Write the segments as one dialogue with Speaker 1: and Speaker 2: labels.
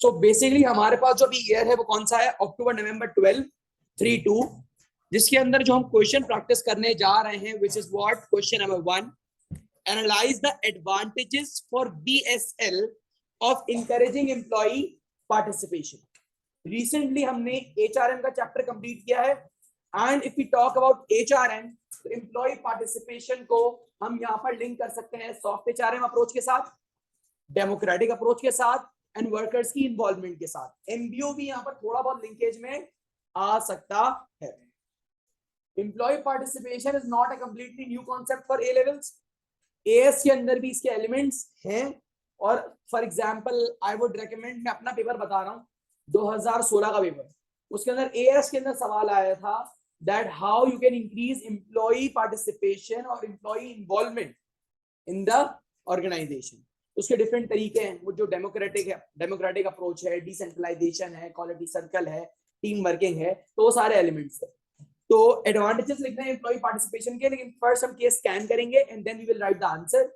Speaker 1: So basically हमारे पास जो अभी ईयर है वो कौन सा है, अक्टूबर नवंबर 12 3-2, जिसके अंदर जो हम क्वेश्चन प्रैक्टिस करने जा रहे हैं, which is what, question number 1, analyse the advantages for BSL of encouraging employee participation. Recently हमने एचआरएम का चैप्टर कंप्लीट किया है, and if we talk about HRM, तो एम्प्लॉय पार्टिसिपेशन को हम यहाँ पर लिंक कर सकते हैं सॉफ्ट एचआरएम अप्रोच के साथ, डेमोक्रेटिक अप्रोच के साथ, एंड वर्कर्स की इन्वॉल्वमेंट के साथ। एमबीओ भी यहाँ पर थोड़ा बहुत लिंकेज में आ सकता है। Employee participation is not a completely new concept for A levels. AS के अंदर भी इसके एलिमेंट्स हैं, और for example I would recommend, मैं अपना पेपर बता रहा हूँ 2016 का पेपर, उसके अंदर एएस के अंदर सवाल आया था that how you can increase employee participation और employee involvement in the organisation. उसके डिफरेंट तरीके हैं, वो जो डेमोक्रेटिक है, डेमोक्रेटिक अप्रोच है, डिसेंट्रलाइजेशन है, क्वालिटी सर्कल है, टीम वर्किंग है, तो वो सारे एलिमेंट्स है। तो एडवांटेजेस लिखना है एम्प्लॉय पार्टिसिपेशन के, लेकिन फर्स्ट हम केस स्कैन करेंगे and then we will write the answer.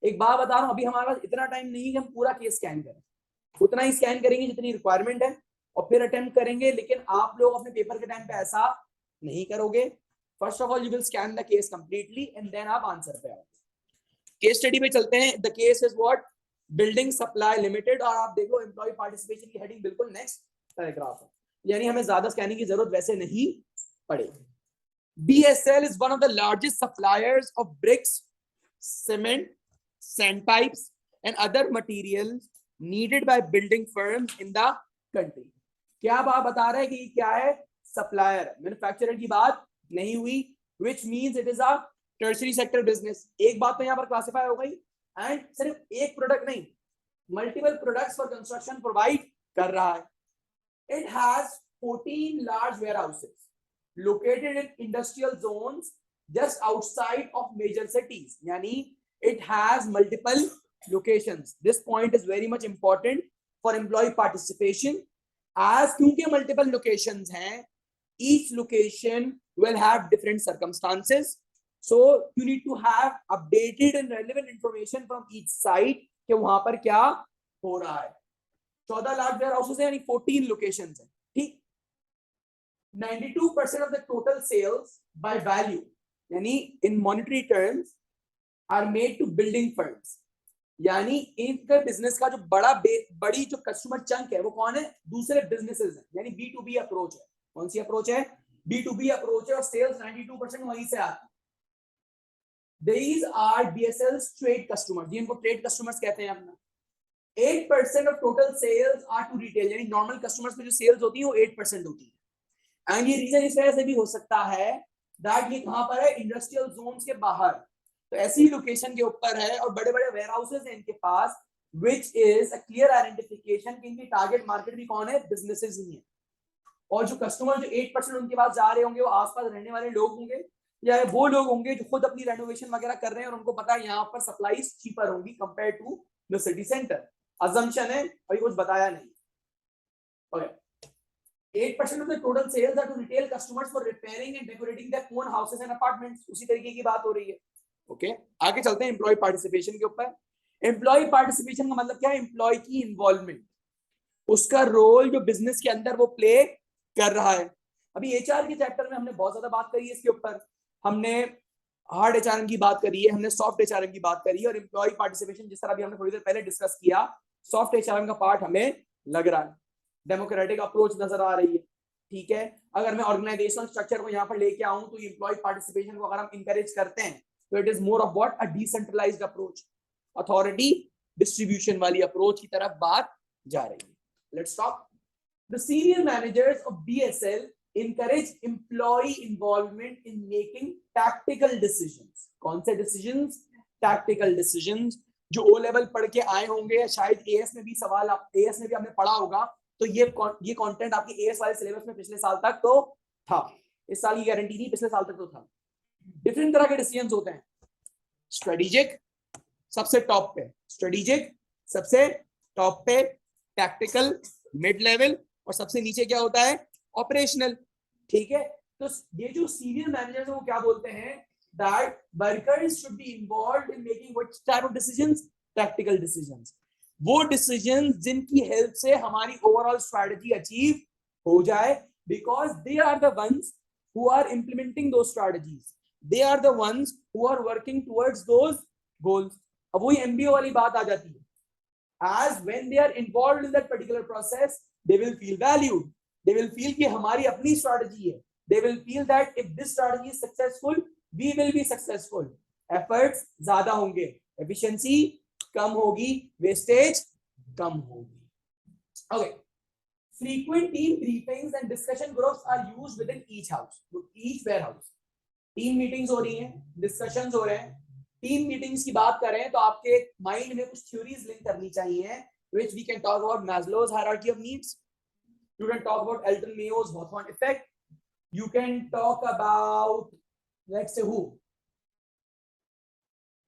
Speaker 1: एक बात बता रहा हूं, अभी हमारे पास इतना टाइम नहीं है कि हम पूरा केस स्कैन करें, उतना ही स्कैन करेंगे जितनी रिक्वायरमेंट है और फिर अटेम्प्ट करेंगे, लेकिन आप लोग अपने पेपर के टाइम पे ऐसा नहीं करोगे। First of all you will scan the case completely and then आप आंसर पे आओगे। केस स्टडी पे चलते हैं। The case is what, building supply limited, और आप देख लो एम्प्लॉय पार्टिसिपेशन की हेडिंग बिल्कुल नेक्स्ट पैराग्राफ है, यानी हमें ज्यादा स्कैनिंग की जरूरत वैसे नहीं पड़ेगी। BSL is one of the largest suppliers of bricks, cement, sand pipes and other materials needed by building firms in the country. क्या आप बता रहे हैं कि क्या है, सप्लायर, मैन्युफैक्चरर की बात नहीं हुई, which means it is a tertiary sector business। एक बात तो यहाँ पर क्लासिफाई हो गई, एंड सिर्फ एक प्रोडक्ट नहीं, multiple products for construction provide कर रहा है। It has 14 large warehouses located in industrial zones just outside of major cities, yani it has multiple locations। This point is very much important for employee participation, as kyunki multiple locations hain, each location will have different circumstances, so you need to have updated and relevant information from each site कि वहां पर क्या हो रहा है। 14 large where houses है, यानी 14 locations है, ठीक। 92% of the total sales by value, यानी in monetary terms, are made to building firms, यानी इनका बिजनेस का जो बड़ी जो कस्टमर चंक है वो कौन है, दूसरे बिजनेसेस हैं, यानी B2B अप्रोच है। कौन सी अप्रोच है, B2B अप्रोच है, और सेल्स 92% वहीं से आती है। These are BSL's trade customers, जिनको ट्रेड कस्टमर्स कहते हैं अपना। 8% of total sales are to retail, यानी नॉर्मल कस्टमर्स में जो सेल्स होती है वो 8% होती है। एंड ये रीजन इस वजह से भी हो सकता है दैट ये कहां पर है, इंडस्ट्रियल जोन्स के बाहर, तो ऐसी लोकेशन के ऊपर है, और बड़े बड़े वेयर हाउसेस हैं इनके पास, which is a clear identification कि इनकी टारगेट मार्केट भी कौन है, बिजनेसेस ही है। और जो कस्टमर जो 8% उनके पास जा रहे होंगे वो आसपास रहने वाले लोग होंगे, या वो लोग होंगे जो खुद अपनी रेनोवेशन वगैरह कर रहे हैं और उनको पता है यहाँ पर सप्लाईज चीपर होंगी compare to the city centre. Assumption है, अभी कुछ बताया नहीं। okay. 8% of the total sales are to retail customers for repairing and decorating their own houses and apartments। उसी तरीके की बात हो रही है। ओके, आगे चलते हैं एम्प्लॉय पार्टिसिपेशन के ऊपर। एम्प्लॉय पार्टिसिपेशन का मतलब क्या है, एम्प्लॉय की इन्वॉल्वमेंट, उसका रोल जो बिजनेस के अंदर वो प्ले कर रहा है। अभी एचआर के चैप्टर में हमने बहुत ज्यादा बात करी है इसके ऊपर, हमने हार्ड एचआरएम की बात करी है, हमने सॉफ्ट एचआरएम की बात करी है, और एम्प्लॉय पार्टिसिपेशन जिस तरह अभी हमने थोड़ी देर पहले डिस्कस किया, सॉफ्ट एचआरएम का पार्ट हमें लग रहा है। डेमोक्रेटिक अप्रोच नजर आ रही है, ठीक है। अगर मैं ऑर्गेनाइजेशनल स्ट्रक्चर को यहाँ पर लेके आऊं तो एम्प्लॉय पार्टिसिपेशन को अगर हम इंकरेज करते हैं तो it is more of what, a decentralised approach, authority distribution वाली अप्रोच की तरफ बात जा रही है। Let's talk. The senior managers of BSL encourage employee involvement in making tactical decisions। कौन से decisions? Tactical decisions। जो ओ लेवल पढ़ के आए होंगे, शायद एएस में भी सवाल, एएस में भी आपने पढ़ा होगा, तो ये कंटेंट आपके एएस वाले सिलेबस में पिछले साल तक तो था, इस साल की गारंटी नहीं, पिछले साल तक तो था। डिफरेंट तरह के डिसीजंस होते हैं। स्ट्रेटेजिक सबसे टॉप पे, स्ट्रेटेजिक सबसे टॉप पे, टैक्टिकल मिड लेवल, और सबसे नीचे क्या होता है, ऑपरेशनल, ठीक है। तो ये जो सीनियर मैनेजर्स हैं वो क्या बोलते हैं, that workers should be involved in making what type of decisions, tactical decisions। वो डिसीजन जिनकी हेल्प से हमारी ओवरऑल स्ट्रैटेजी अचीव हो जाए, because they are the ones who are implementing those strategies, they are the ones who are working towards those goals. अब वही MBO वाली बात आ जाती है, as when they are involved in that particular process, they will feel valued, they will feel कि हमारी अपनी strategy है, they will feel that if this strategy is successful, we will be successful, efforts ज्यादा होंगे, efficiency कम होगी, wastage कम होगी. Okay, frequent team briefings and discussion groups are used within each house, each warehouse. Team meetings हो रही हैं, discussions हो रहे हैं. टीम मीटिंग्स की बात करें तो आपके माइंड में कुछ थ्योरीज लिंक करनी चाहिए, which we can talk about Maslow's hierarchy of needs. You can talk about Elton Mayo's Hawthorne effect. You can talk about, let's say, who?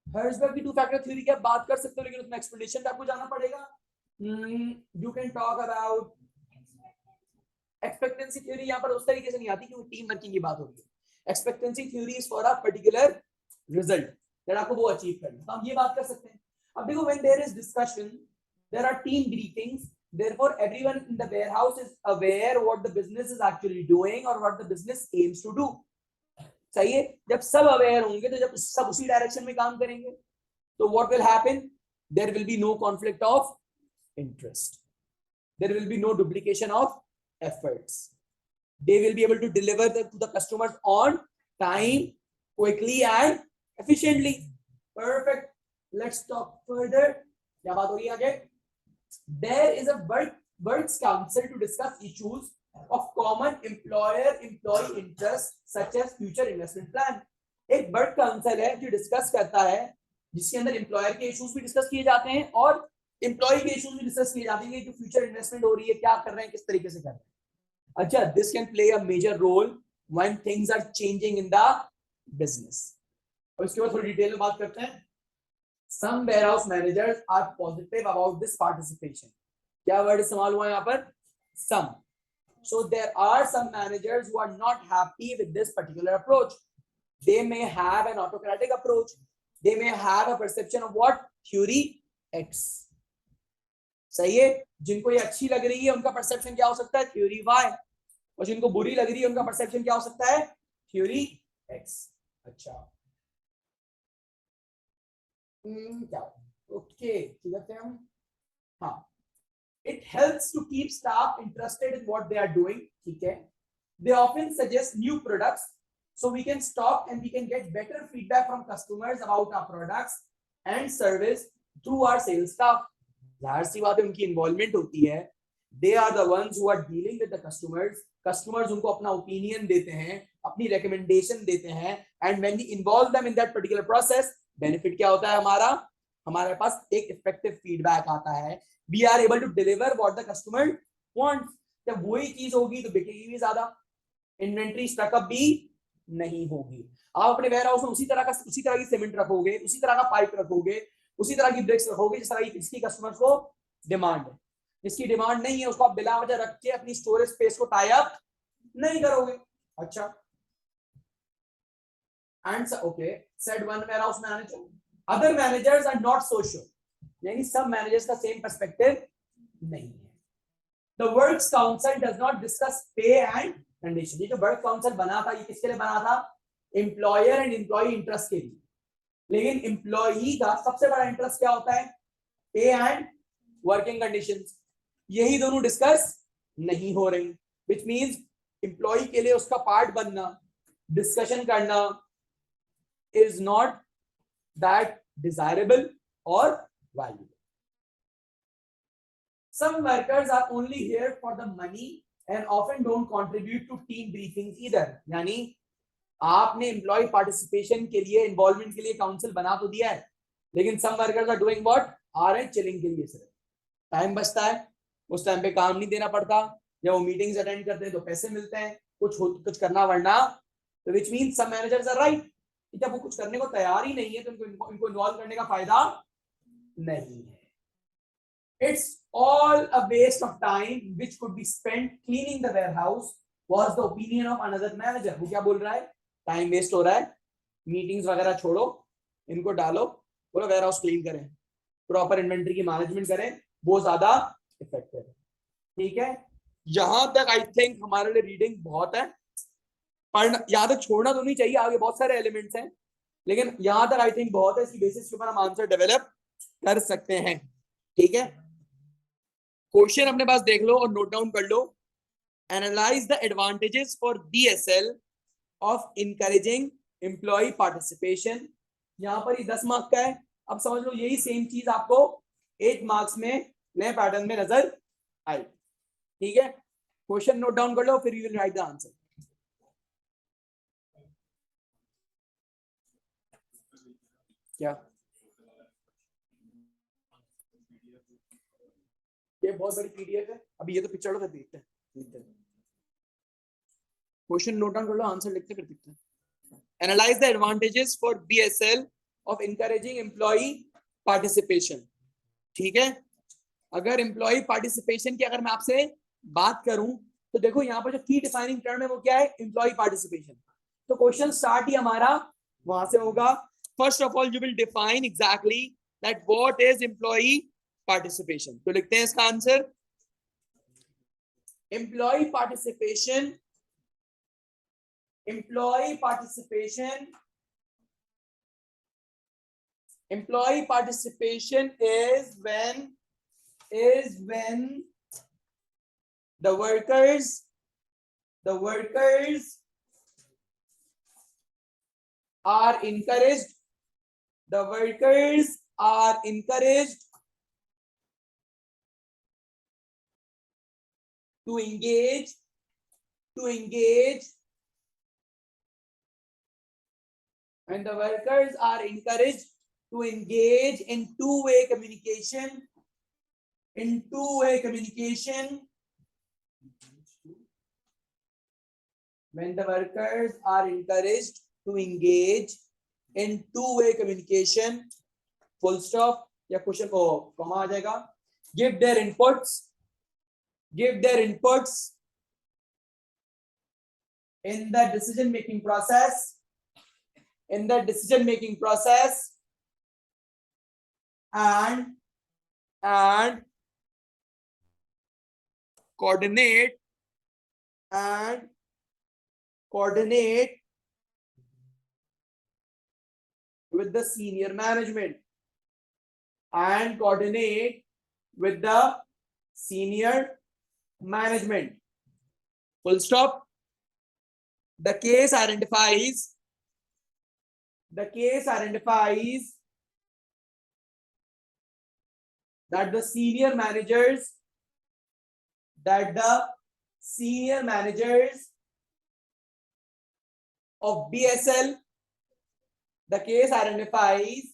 Speaker 1: Herzberg की टू फैक्टर थ्योरी की आप बात कर सकते हो, लेकिन उसमें एक्सप्लेनेशन पे आपको जाना पड़ेगा. You can talk about expectancy theory. यहाँ पर उस तरीके से नहीं आती क्योंकि टीम वर्किंग की बात होती है. Expectancy theory is for a particular result, फिर आपको वो अचीव करना, तो हम ये बात कर सकते हैं. अब देखो, when there is discussion, there are team briefings, therefore everyone in the warehouse is aware what the business is actually doing or what the business aims to do. सही है. जब सब अवेयर होंगे तो जब सब उसी डायरेक्शन में काम करेंगे, तो what will happen? There will be no conflict of interest, there will be no duplication of efforts, they will be able to deliver to the customers on time, quickly and efficiently. Perfect. Let's talk further. क्या बात हो रही है आगे? There is a works council to discuss issues of common employer-employee interest such as future investment plan. एक work council है जो discuss करता है, जिसके अंदर एम्प्लॉयर के इश्यूज भी डिस्कस किए जाते हैं और एम्प्लॉय के इश्यूज भी डिस्कस किए जाते हैं, जो फ्यूचर इन्वेस्टमेंट हो रही है, क्या कर रहे हैं, किस तरीके से कर रहे हैं. अच्छा, this can play a major role when things are changing in the business. और इसके बाद थोड़ी डिटेल में बात करते हैं. Some warehouse managers are positive about this participation. क्या वर्ड इस्तेमाल हुआ यहाँ पर? Some. So there are some managers who are not happy with this particular approach. They may have an autocratic approach. They may have a perception of what? Theory X. सही है. जिनको ये अच्छी लग रही है उनका परसेप्शन क्या हो सकता है? Theory Y. और जिनको बुरी लग रही है उनका परसेप्शन क्या हो सकता है? Theory X. अच्छा, क्या? ओके, ठीक है हम. हाँ, it helps to keep staff interested in what they are doing. ठीक है. They often suggest new products, so we can stop and we can get better feedback from customers about our products and service through our sales staff. जाहिर सी बात है, उनकी involvement होती है. They are the ones who are dealing with the customers. Customers उनको अपना opinion देते हैं, अपनी रिकमेंडेशन देते हैं, and when we involve them in that particular process, benefit क्या होता है हमारा? हमारे पास एक इफेक्टिव फीडबैक आता है. We are able to deliver what the customer wants. जब वही चीज होगी तो बिकेगी भी ज्यादा, इन्वेंटरी स्टॉकअप भी नहीं होगी. आप अपने वेयरहाउस में उसी तरह की सीमेंट रखोगे, उसी तरह का पाइप रखोगे, उसी तरह की ब्रिक्स रखोगे जिस तरह की इसकी कस्टमर्स को डिमांड है. जिसकी डिमांड नहीं है उसको आप बिला वजह रख के अपनी स्टोरेज स्पेस को टाई अप नहीं करोगे. अच्छा, and okay, said one warehouse manager. Other managers are not so sure. यानी सब मैनेजर्स का सेम पर्सपेक्टिव नहीं है. The works council does not discuss pay and condition. ये जो वर्क काउंसिल बना था, ये किसके लिए बना था? एम्प्लॉयर एंड एम्प्लॉई इंटरेस्ट के लिए. लेकिन एम्प्लॉई का सबसे बड़ा इंटरेस्ट क्या होता है? पे एंड वर्किंग कंडीशंस. यही दोनों डिस्कस नहीं हो रही, which means एम्प्लॉई के लिए उसका पार्ट बनना, डिस्कशन करना is not that desirable or valuable. Some workers are only here for the money and often don't contribute to team briefings either. यानी आपने एम्प्लॉय पार्टिसिपेशन के लिए, इन्वॉल्वमेंट के लिए काउंसिल बना तो दिया है, लेकिन some workers are doing what? आ रहे हैं चिलिंग के लिए. सिर्फ टाइम बचता है, उस टाइम पे काम नहीं देना पड़ता, जब वो मीटिंग्स अटेंड करते हैं तो पैसे मिलते हैं, कुछ करना वरना. तो which means some managers are right. जब वो कुछ करने को तैयार ही नहीं है तो इनको इन्वॉल्व करने का फायदा नहीं है. It's all a waste of time which could be spent cleaning the warehouse, was the opinion of another manager. वो क्या बोल रहा है? टाइम वेस्ट हो रहा है, मीटिंग्स वगैरह छोड़ो, इनको डालो, बोलो वेयर हाउस क्लीन करें. प्रॉपर इन्वेंट्री की मैनेजमेंट करें, वो ज्यादा इफेक्टिव है। ठीक है, यहां तक आई थिंक हमारे लिए रीडिंग बहुत है, पढ़ना याद तक छोड़ना तो नहीं चाहिए, आगे बहुत सारे एलिमेंट्स हैं, लेकिन यहां तक आई थिंक बहुत है, इसकी बेसिस के ऊपर हम आंसर डेवलप कर सकते हैं। ठीक है, क्वेश्चन अपने पास देख लो और नोट डाउन कर लो। Analyse the advantages for BSL of encouraging employee participation. यहां पर ये 10 मार्क का है। अब समझ लो यही सेम चीज आपको 8 मार्क्स में नए पैटर्न में नजर आई। ठीक है, क्वेश्चन नोट डाउन कर लो, फिर you will write the answer. क्या ये बहुत बड़ी पीडीएफ है, अभी ये तो पिक्चर उधर देखते हैं। क्वेश्चन नोट डाउन कर लो, आंसर लिखते फिर देखते हैं। Analyse the advantages for BSL of encouraging employee participation. ठीक है, अगर एम्प्लॉय पार्टिसिपेशन की अगर मैं आपसे बात करूं तो देखो यहाँ पर जो की डिफाइनिंग टर्म है वो क्या है, एम्प्लॉय पार्टिसिपेशन। तो क्वेश्चन स्टार्ट ही हमारा वहां से होगा। First of all you will define exactly that what is employee participation. तो लिखते हैं इसका answer, employee participation, employee participation, employee participation is when the workers are encouraged, the workers are encouraged to engage when the workers are encouraged to engage in two-way communication, when the workers are encouraged to engage in two-way communication, full stop या question को comma आ जाएगा, give their inputs in the decision making process, and coordinate with the senior management, full stop. The case identifies that the senior managers of BSL, the case identifies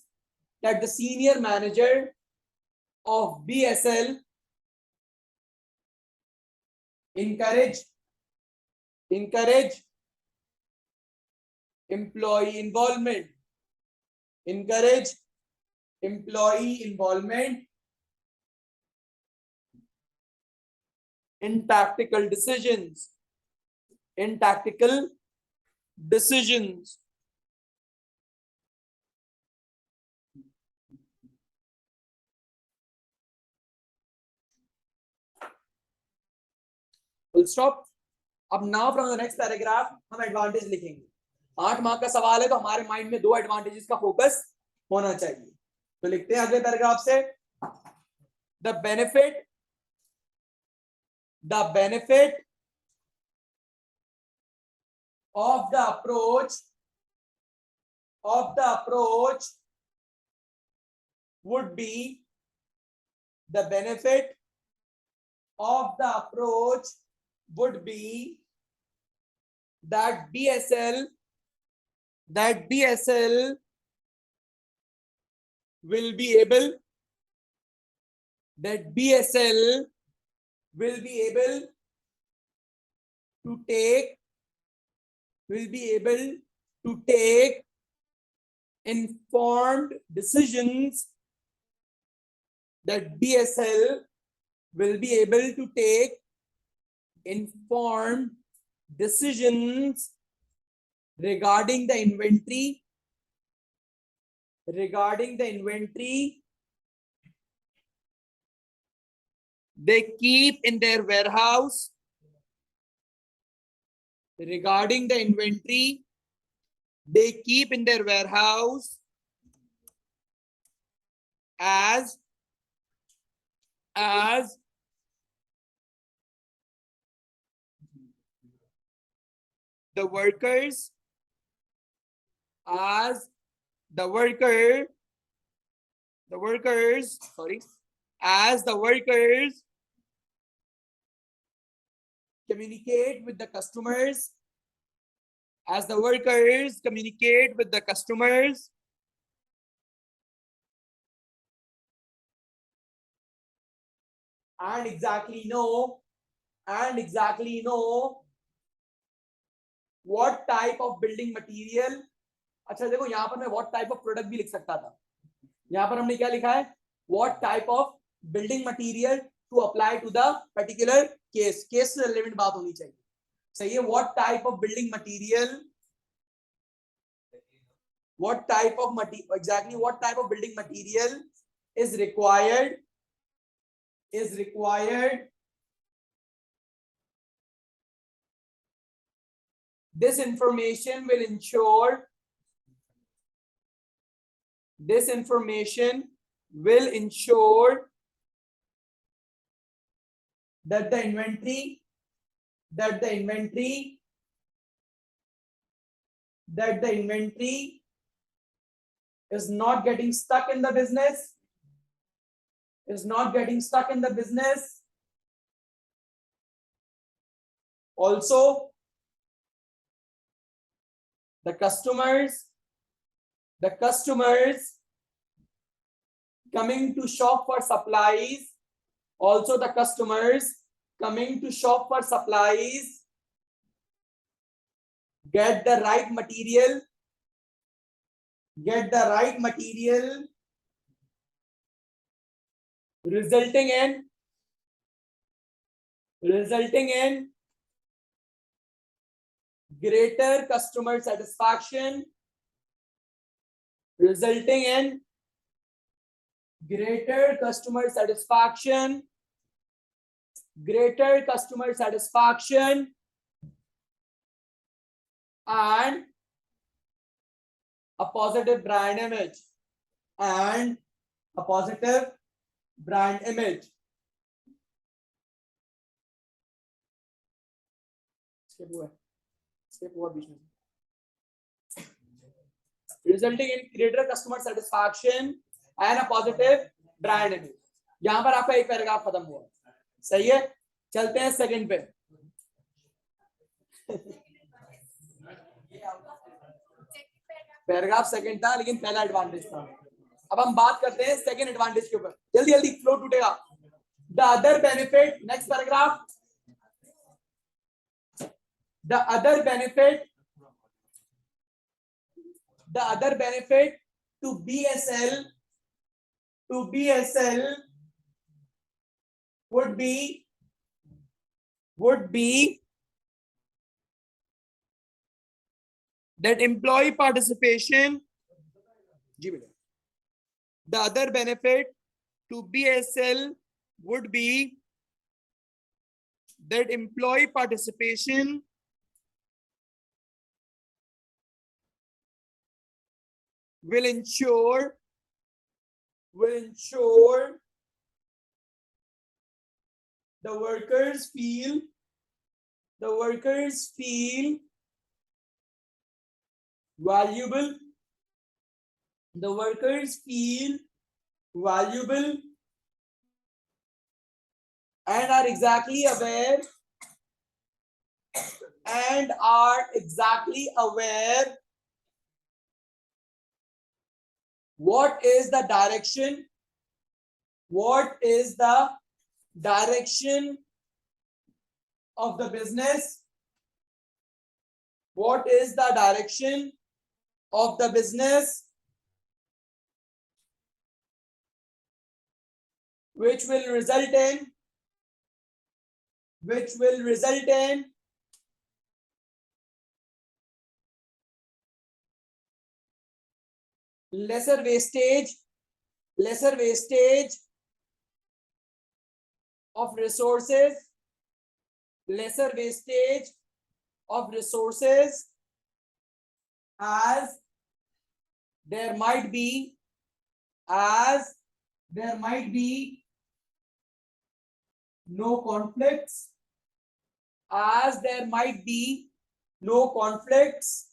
Speaker 1: that the senior manager of BSL encourage employee involvement, in tactical decisions, full stop. अब now from the next paragraph हम advantage लिखेंगे। 8 mark का सवाल है तो हमारे mind में 2 advantages का फोकस होना चाहिए। तो लिखते हैं अगले पैराग्राफ से, the benefit of the approach would be that BSL will be able to take informed decisions, regarding the inventory they keep in their warehouse regarding the inventory they keep in their warehouse as the workers as the workers as the workers communicate with the customers and exactly know what type of building material. अच्छा देखो यहाँ पर मैं what type of product भी लिख सकता था, यहाँ पर हमने क्या लिखा है what type of building material to apply to the particular case से रिलेवेंट बात होनी चाहिए, सही है। what type of building material building material is required this information will ensure that the inventory is not getting stuck in the business also the customers coming to shop for supplies get the right material resulting in greater customer satisfaction and a positive brand image resulting in greater customer satisfaction and a positive brand image। यहां पर आपका एक paragraph खत्म हुआ, सही है। चलते हैं सेकंड पे। पैराग्राफ सेकंड था लेकिन पहला एडवांटेज था। अब हम बात करते हैं सेकंड एडवांटेज के ऊपर, जल्दी जल्दी फ्लो टूटेगा। The other benefit, next paragraph, the other benefit to BSL would be that employee participation, the other benefit to BSL would be that employee participation will ensure the workers feel valuable and are exactly aware what is the direction of the business, which will result in lesser wastage of resources, lesser wastage of resources, as there might be no conflicts, as there might be no conflicts,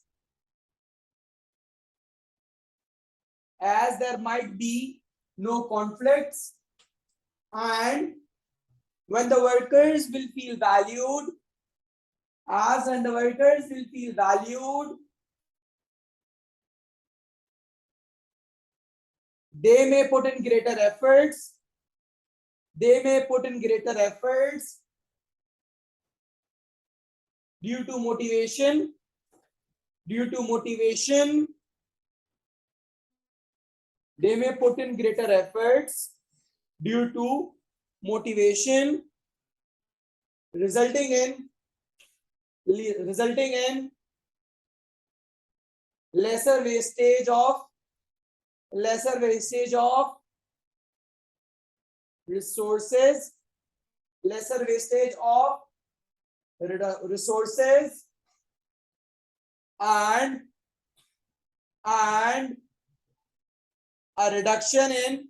Speaker 1: as there might be no conflicts, and when the workers will feel valued, as when the workers will feel valued, they may put in greater efforts, they may put in greater efforts due to motivation, they may put in greater efforts due to motivation, resulting in lesser wastage of resources, lesser wastage of resources, and a reduction in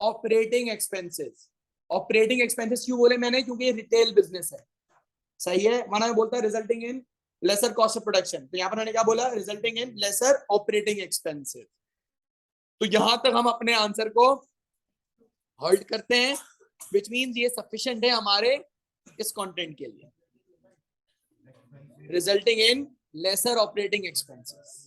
Speaker 1: operating expenses. Operating expenses क्यों बोले मैंने? क्योंकि ये retail business है. सही है. माना बोलता है resulting in laser cost of production, तो यहां पर मैंने क्या बोला? Resulting in laser operating expenses. तो यहां तक हम अपने आंसर को होल्ड करते हैं, विच मींस ये सफिशिएंट है हमारे इस कंटेंट के लिए. Resulting in laser operating expenses.